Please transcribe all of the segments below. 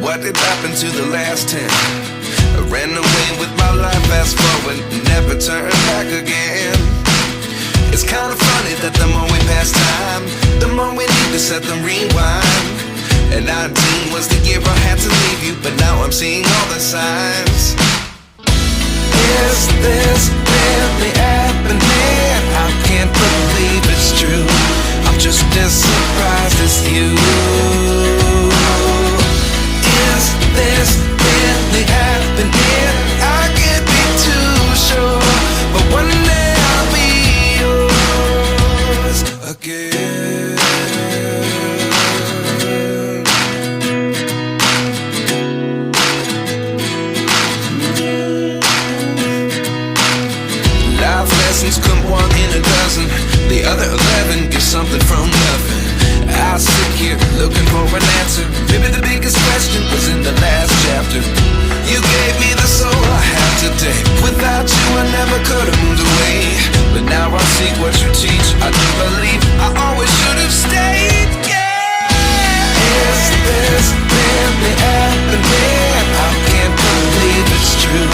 what did happen to the last 10? I ran away with my life, fast forward, never turn back again. It's kinda funny that the more we pass time, the more we need to set the rewind. And 19 was the year I had to leave you, but now I'm seeing all the signs. Is this really happening? I can't believe it's true. I'm just as surprised as you. Is this really happening? I can't be too sure, but one day I'll be yours again. Life lessons come one in a dozen. The other 11 get something from nothing. I sit here looking for an answer. Maybe the biggest question was in the last chapter. You gave me the soul I have today. Without you I never could have moved away. But now I see what you teach. I do believe I always should have stayed. Yeah. Is this really happening? I can't believe it's true.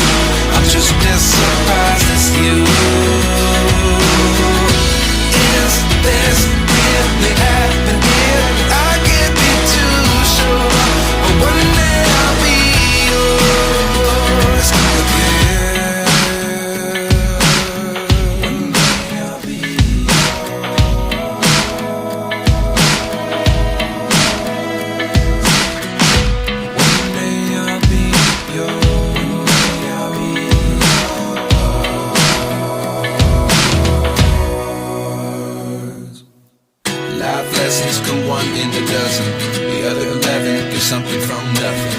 I'm just as surprised as you. Is this really happening? I can't be too sure, but one day I'll be yours again. One day I'll be yours. One day I'll be yours. I'll be yours. Life lessons come one in a dozen. The other 11 get something from nothing.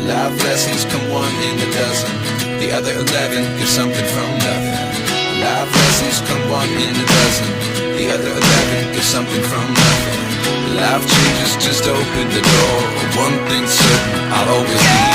Life lessons come one in a dozen. The other 11 get something from nothing. Life lessons come one in a dozen. The other 11 get something from nothing. Life changes just open the door. One thing's certain, I'll always be